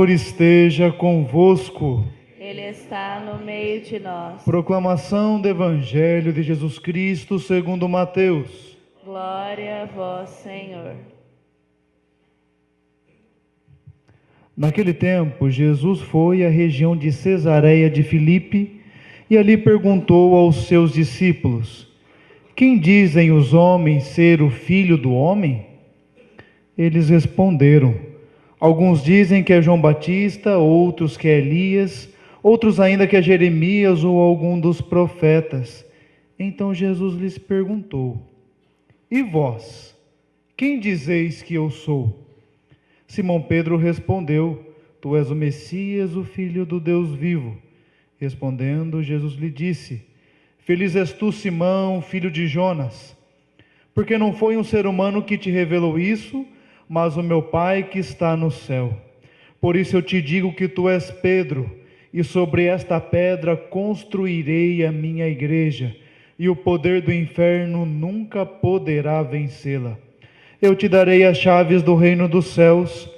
Senhor esteja convosco. Ele está no meio de nós. Proclamação do Evangelho de Jesus Cristo segundo Mateus. Glória a vós, Senhor. Naquele tempo, Jesus foi à região de Cesareia de Filipe e ali perguntou aos seus discípulos: quem dizem os homens ser o Filho do Homem? Eles responderam: alguns dizem que é João Batista, outros que é Elias, outros ainda que é Jeremias ou algum dos profetas. Então Jesus lhes perguntou: e vós, quem dizeis que eu sou? Simão Pedro respondeu: tu és o Messias, o Filho do Deus vivo. Respondendo, Jesus lhe disse: feliz és tu, Simão, filho de Jonas, porque não foi um ser humano que te revelou isso, mas o meu Pai que está no céu. Por isso eu te digo que tu és Pedro, e sobre esta pedra construirei a minha igreja, e o poder do inferno nunca poderá vencê-la. Eu te darei as chaves do reino dos céus.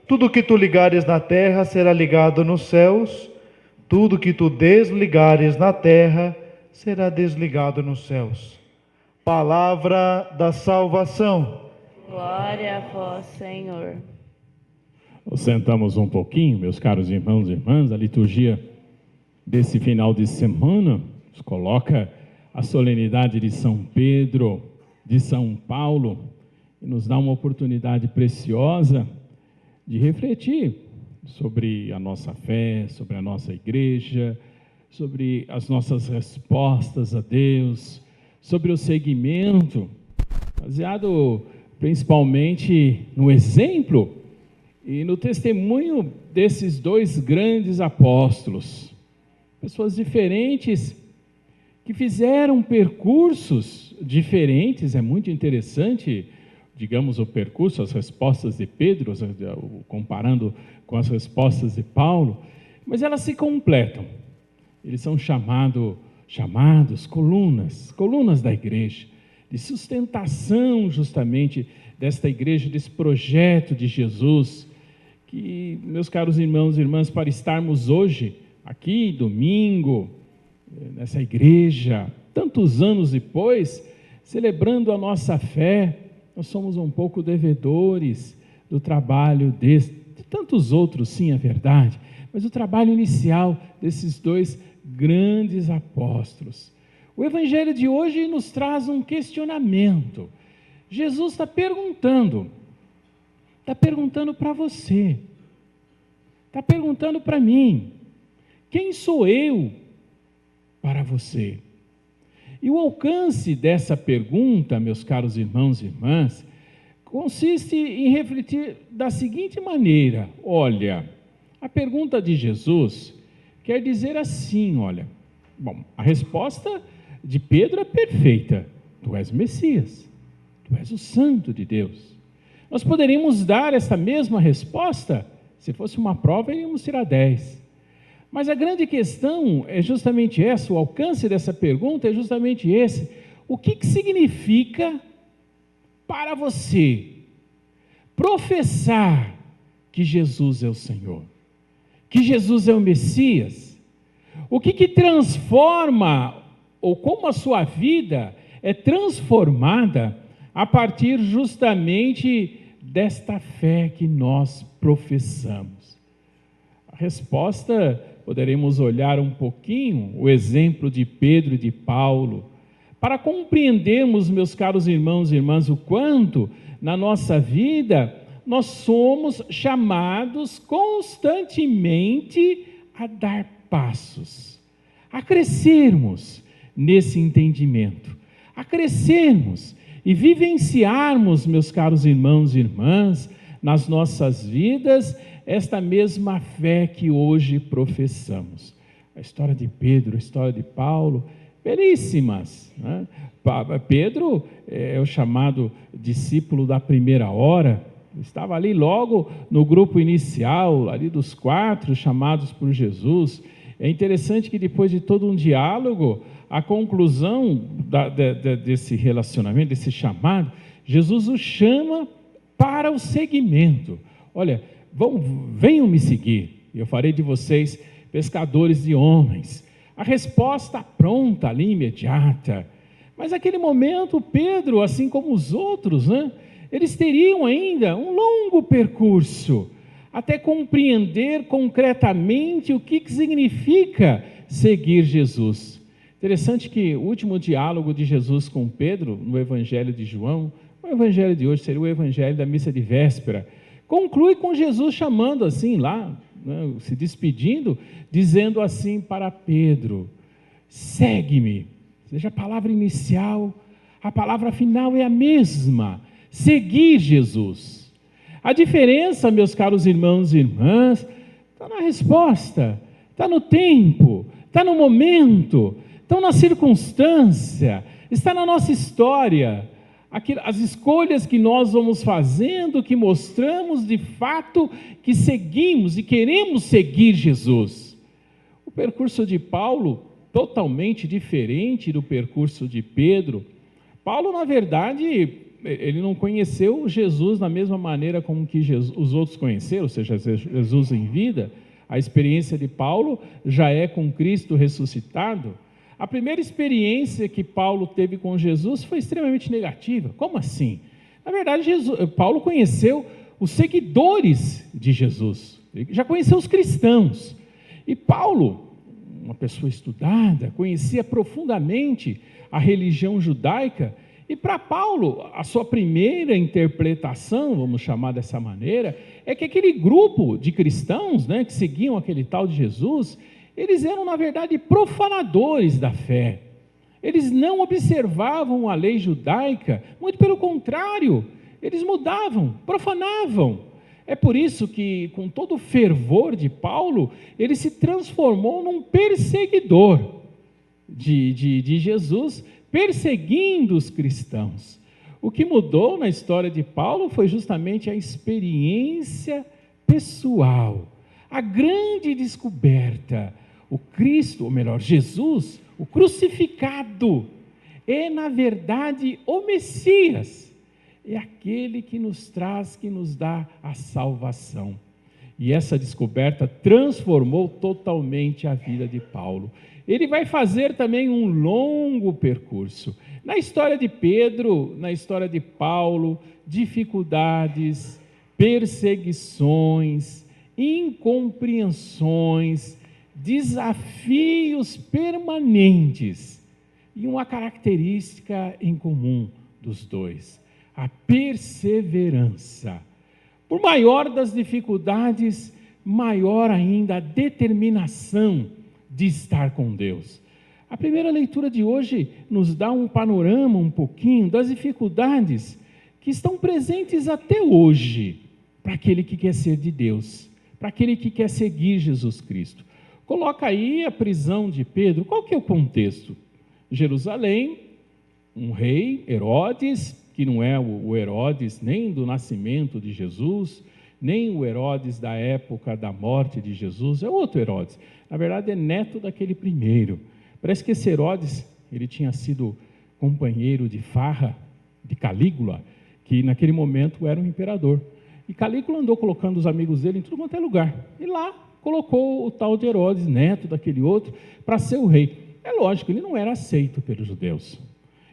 Tudo que tu ligares na terra será ligado nos céus, tudo que tu desligares na terra será desligado nos céus. Palavra da salvação. Glória a vós, Senhor. Sentamos um pouquinho, meus caros irmãos e irmãs. A liturgia desse final de semana nos coloca a solenidade de São Pedro, de São Paulo, e nos dá uma oportunidade preciosa de refletir sobre a nossa fé, sobre a nossa igreja, sobre as nossas respostas a Deus, sobre o seguimento, baseado principalmente no exemplo e no testemunho desses dois grandes apóstolos, pessoas diferentes que fizeram percursos diferentes. É muito interessante, digamos, o percurso, as respostas de Pedro, comparando com as respostas de Paulo, mas elas se completam. Eles são chamados colunas da igreja, de sustentação justamente desta igreja, desse projeto de Jesus, que, meus caros irmãos e irmãs, para estarmos hoje aqui, domingo, nessa igreja, tantos anos depois, celebrando a nossa fé, nós somos um pouco devedores do trabalho de tantos outros, sim, é verdade, mas o trabalho inicial desses dois grandes apóstolos. O Evangelho de hoje nos traz um questionamento. Jesus está perguntando para você, está perguntando para mim: quem sou eu para você? E o alcance dessa pergunta, meus caros irmãos e irmãs, consiste em refletir da seguinte maneira: olha, a pergunta de Jesus quer dizer assim, a resposta de Pedro é perfeita: tu és Messias, tu és o Santo de Deus. Nós poderíamos dar esta mesma resposta, se fosse uma prova, iríamos tirar 10. Mas a grande questão é justamente essa, o alcance dessa pergunta é justamente esse: o que significa para você professar que Jesus é o Senhor, que Jesus é o Messias? O que transforma, ou como a sua vida é transformada a partir justamente desta fé que nós professamos? A resposta, poderemos olhar um pouquinho o exemplo de Pedro e de Paulo, para compreendermos, meus caros irmãos e irmãs, o quanto na nossa vida nós somos chamados constantemente a dar passos, a crescermos nesse entendimento, a crescermos e vivenciarmos, meus caros irmãos e irmãs, nas nossas vidas, esta mesma fé que hoje professamos. A história de Pedro, a história de Paulo, belíssimas, né? Pedro é o chamado discípulo da primeira hora, estava ali logo no grupo inicial, ali dos 4 chamados por Jesus. É interessante que depois de todo um diálogo, a conclusão desse relacionamento, desse chamado, Jesus o chama para o seguimento. Olha, venham me seguir, e eu farei de vocês pescadores de homens. A resposta pronta ali, imediata. Mas naquele momento, Pedro, assim como os outros, eles teriam ainda um longo percurso, até compreender concretamente o que significa seguir Jesus. Interessante que o último diálogo de Jesus com Pedro, no Evangelho de João, o Evangelho de hoje seria o Evangelho da missa de véspera, conclui com Jesus chamando assim lá, se despedindo, dizendo assim para Pedro: segue-me. Ou seja, a palavra inicial, a palavra final é a mesma, seguir Jesus. A diferença, meus caros irmãos e irmãs, está na resposta, está no tempo, está no momento, está na circunstância, está na nossa história. As escolhas que nós vamos fazendo, que mostramos de fato que seguimos e queremos seguir Jesus. O percurso de Paulo, totalmente diferente do percurso de Pedro. Paulo, na verdade, ele não conheceu Jesus da mesma maneira como que os outros conheceram, ou seja, Jesus em vida. A experiência de Paulo já é com Cristo ressuscitado. A primeira experiência que Paulo teve com Jesus foi extremamente negativa. Como assim? Na verdade, Paulo conheceu os seguidores de Jesus, ele já conheceu os cristãos. E Paulo, uma pessoa estudada, conhecia profundamente a religião judaica, e para Paulo, a sua primeira interpretação, vamos chamar dessa maneira, é que aquele grupo de cristãos, que seguiam aquele tal de Jesus, eles eram, na verdade, profanadores da fé. Eles não observavam a lei judaica, muito pelo contrário, eles mudavam, profanavam. É por isso que, com todo o fervor de Paulo, ele se transformou num perseguidor de Jesus, perseguindo os cristãos. O que mudou na história de Paulo foi justamente a experiência pessoal, a grande descoberta. O Cristo, ou melhor, Jesus, o crucificado, é na verdade o Messias, é aquele que nos traz, que nos dá a salvação. E essa descoberta transformou totalmente a vida de Paulo. Ele vai fazer também um longo percurso. Na história de Pedro, na história de Paulo, dificuldades, perseguições, incompreensões, desafios permanentes e uma característica em comum dos dois: a perseverança. Por maior das dificuldades, maior ainda a determinação de estar com Deus. A primeira leitura de hoje nos dá um panorama um pouquinho das dificuldades que estão presentes até hoje para aquele que quer ser de Deus, para aquele que quer seguir Jesus Cristo. Coloca aí a prisão de Pedro. Qual que é o contexto? Jerusalém, um rei, Herodes, que não é o Herodes nem do nascimento de Jesus, nem o Herodes da época da morte de Jesus, é outro Herodes. Na verdade, é neto daquele primeiro. Parece que esse Herodes, ele tinha sido companheiro de farra de Calígula, que naquele momento era um imperador. E Calígula andou colocando os amigos dele em tudo quanto é lugar. E lá colocou o tal de Herodes, neto daquele outro, para ser o rei. É lógico, ele não era aceito pelos judeus.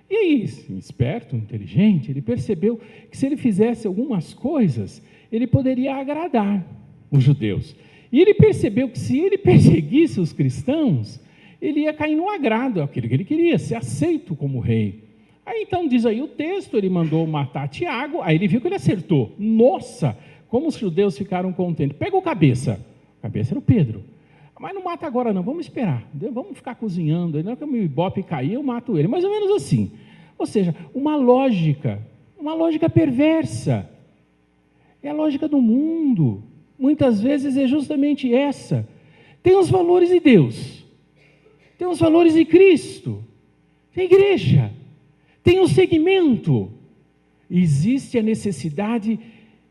E aí, esperto, inteligente, ele percebeu que se ele fizesse algumas coisas, ele poderia agradar os judeus. E ele percebeu que se ele perseguisse os cristãos, ele ia cair no agrado, aquilo que ele queria, ser aceito como rei. Aí então diz aí o texto, ele mandou matar Tiago, aí ele viu que ele acertou. Nossa, como os judeus ficaram contentes. Pega o cabeça era o Pedro. Mas não mata agora não, vamos esperar, vamos ficar cozinhando, não é que o meu ibope cair, eu mato ele, mais ou menos assim. Ou seja, uma lógica perversa, é a lógica do mundo, muitas vezes é justamente essa. Tem os valores de Deus, tem os valores de Cristo, tem igreja, tem um segmento, existe a necessidade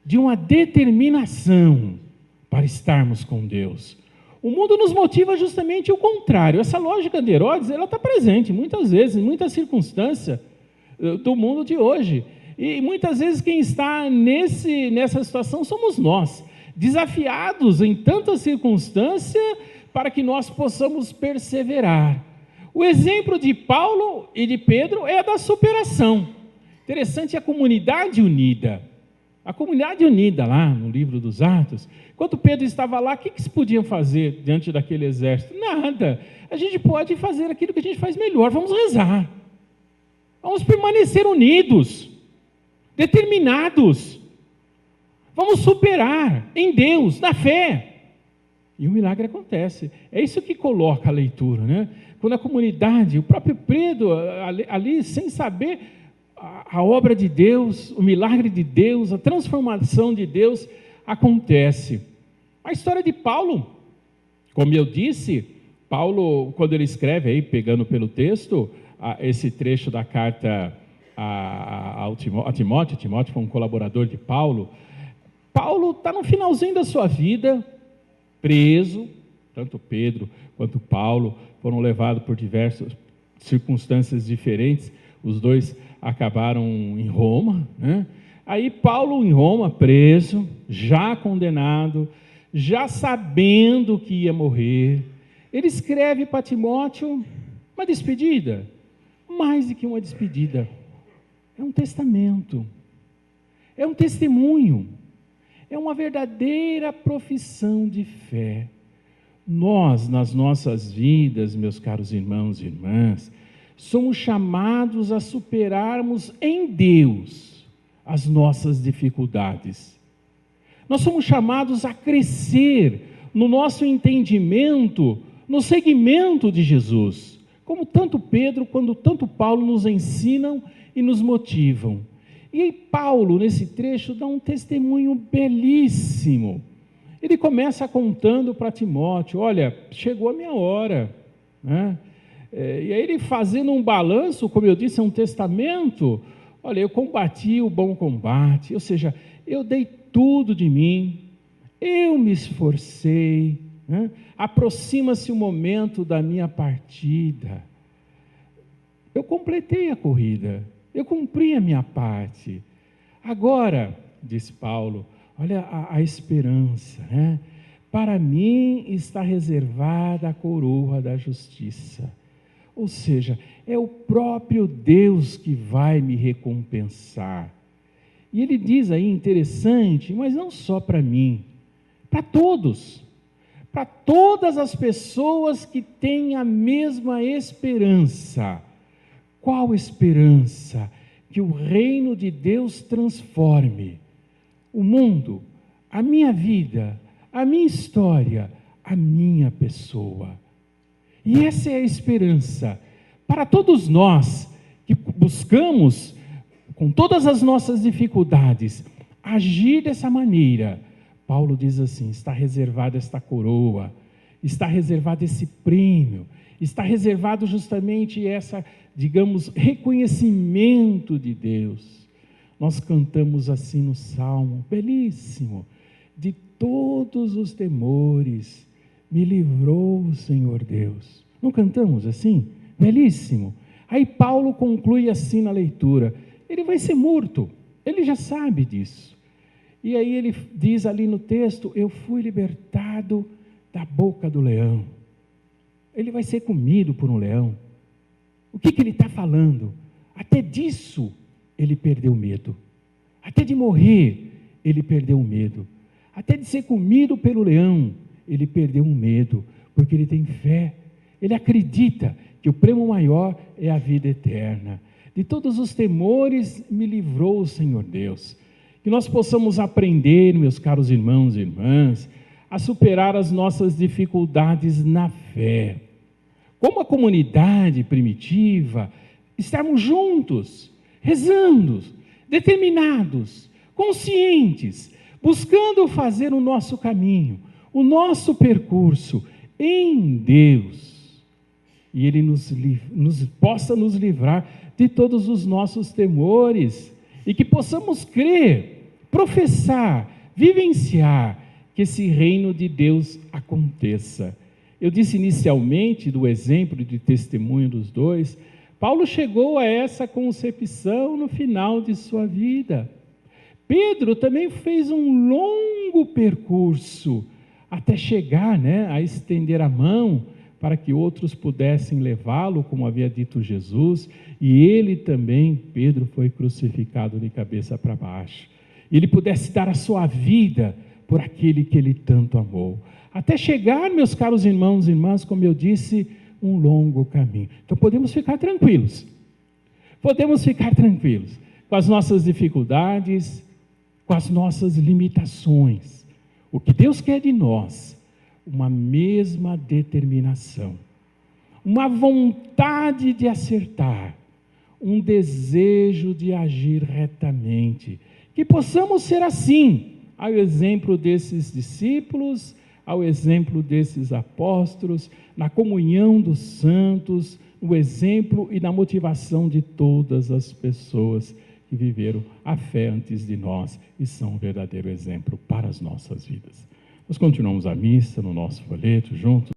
de uma determinação para estarmos com Deus. O mundo nos motiva justamente o contrário. Essa lógica de Herodes, ela está presente muitas vezes, em muitas circunstâncias do mundo de hoje. E muitas vezes quem está nessa situação somos nós, desafiados em tantas circunstâncias para que nós possamos perseverar. O exemplo de Paulo e de Pedro é a da superação. Interessante a comunidade unida. A comunidade unida lá no livro dos Atos, enquanto Pedro estava lá, o que se podiam fazer diante daquele exército? Nada. A gente pode fazer aquilo que a gente faz melhor, vamos rezar. Vamos permanecer unidos, determinados. Vamos superar em Deus, na fé. E o milagre acontece. É isso que coloca a leitura, né? Quando a comunidade, o próprio Pedro, ali sem saber a obra de Deus, o milagre de Deus, a transformação de Deus acontece. A história de Paulo, como eu disse, Paulo, quando ele escreve aí, pegando pelo texto, esse trecho da carta a Timóteo, Timóteo foi um colaborador de Paulo. Paulo está no finalzinho da sua vida, preso, tanto Pedro quanto Paulo foram levados por diversas circunstâncias diferentes, os dois acabaram em Roma, né? Aí Paulo em Roma, preso, já condenado, já sabendo que ia morrer, ele escreve para Timóteo uma despedida, mais do que uma despedida, é um testamento, é um testemunho, é uma verdadeira profissão de fé. Nós, nas nossas vidas, meus caros irmãos e irmãs, somos chamados a superarmos em Deus as nossas dificuldades. Nós somos chamados a crescer no nosso entendimento, no seguimento de Jesus, como tanto Pedro quanto tanto Paulo nos ensinam e nos motivam. E aí Paulo, nesse trecho, dá um testemunho belíssimo. Ele começa contando para Timóteo, olha, chegou a minha hora, né? E aí ele fazendo um balanço, como eu disse, é um testamento, olha, eu combati o bom combate, ou seja, eu dei tudo de mim, eu me esforcei, né? Aproxima-se o momento da minha partida, eu completei a corrida, eu cumpri a minha parte, agora, diz Paulo, olha a esperança, né? Para mim está reservada a coroa da justiça. Ou seja, é o próprio Deus que vai me recompensar. E ele diz aí, interessante, mas não só para mim, para todos, para todas as pessoas que têm a mesma esperança. Qual esperança? Que o reino de Deus transforme o mundo, a minha vida, a minha história, a minha pessoa. E essa é a esperança para todos nós que buscamos, com todas as nossas dificuldades, agir dessa maneira. Paulo diz assim, está reservada esta coroa, está reservado esse prêmio, está reservado justamente essa, digamos, reconhecimento de Deus. Nós cantamos assim no Salmo, belíssimo, de todos os temores, me livrou o Senhor Deus. Não cantamos assim? Belíssimo. Aí Paulo conclui assim na leitura, ele vai ser morto, ele já sabe disso. E aí ele diz ali no texto, eu fui libertado da boca do leão. Ele vai ser comido por um leão. O que ele está falando? Até disso ele perdeu medo. Até de morrer, ele perdeu o medo. Até de ser comido pelo leão, ele perdeu o medo, porque ele tem fé. Ele acredita que o prêmio maior é a vida eterna. De todos os temores me livrou o Senhor Deus. Que nós possamos aprender, meus caros irmãos e irmãs, a superar as nossas dificuldades na fé. Como a comunidade primitiva, estarmos juntos, rezando, determinados, conscientes, buscando fazer o nosso caminho, o nosso percurso em Deus. E Ele possa nos livrar de todos os nossos temores e que possamos crer, professar, vivenciar que esse reino de Deus aconteça. Eu disse inicialmente do exemplo e de testemunho dos dois, Paulo chegou a essa concepção no final de sua vida. Pedro também fez um longo percurso até chegar, a estender a mão para que outros pudessem levá-lo, como havia dito Jesus, e ele também, Pedro, foi crucificado de cabeça para baixo. E ele pudesse dar a sua vida por aquele que ele tanto amou. Até chegar, meus caros irmãos e irmãs, como eu disse, um longo caminho. Então podemos ficar tranquilos. Podemos ficar tranquilos com as nossas dificuldades, com as nossas limitações. O que Deus quer de nós, uma mesma determinação, uma vontade de acertar, um desejo de agir retamente, que possamos ser assim, ao exemplo desses discípulos, ao exemplo desses apóstolos, na comunhão dos santos, no exemplo e na motivação de todas as pessoas que viveram a fé antes de nós e são um verdadeiro exemplo para as nossas vidas. Nós continuamos a missa no nosso folheto juntos.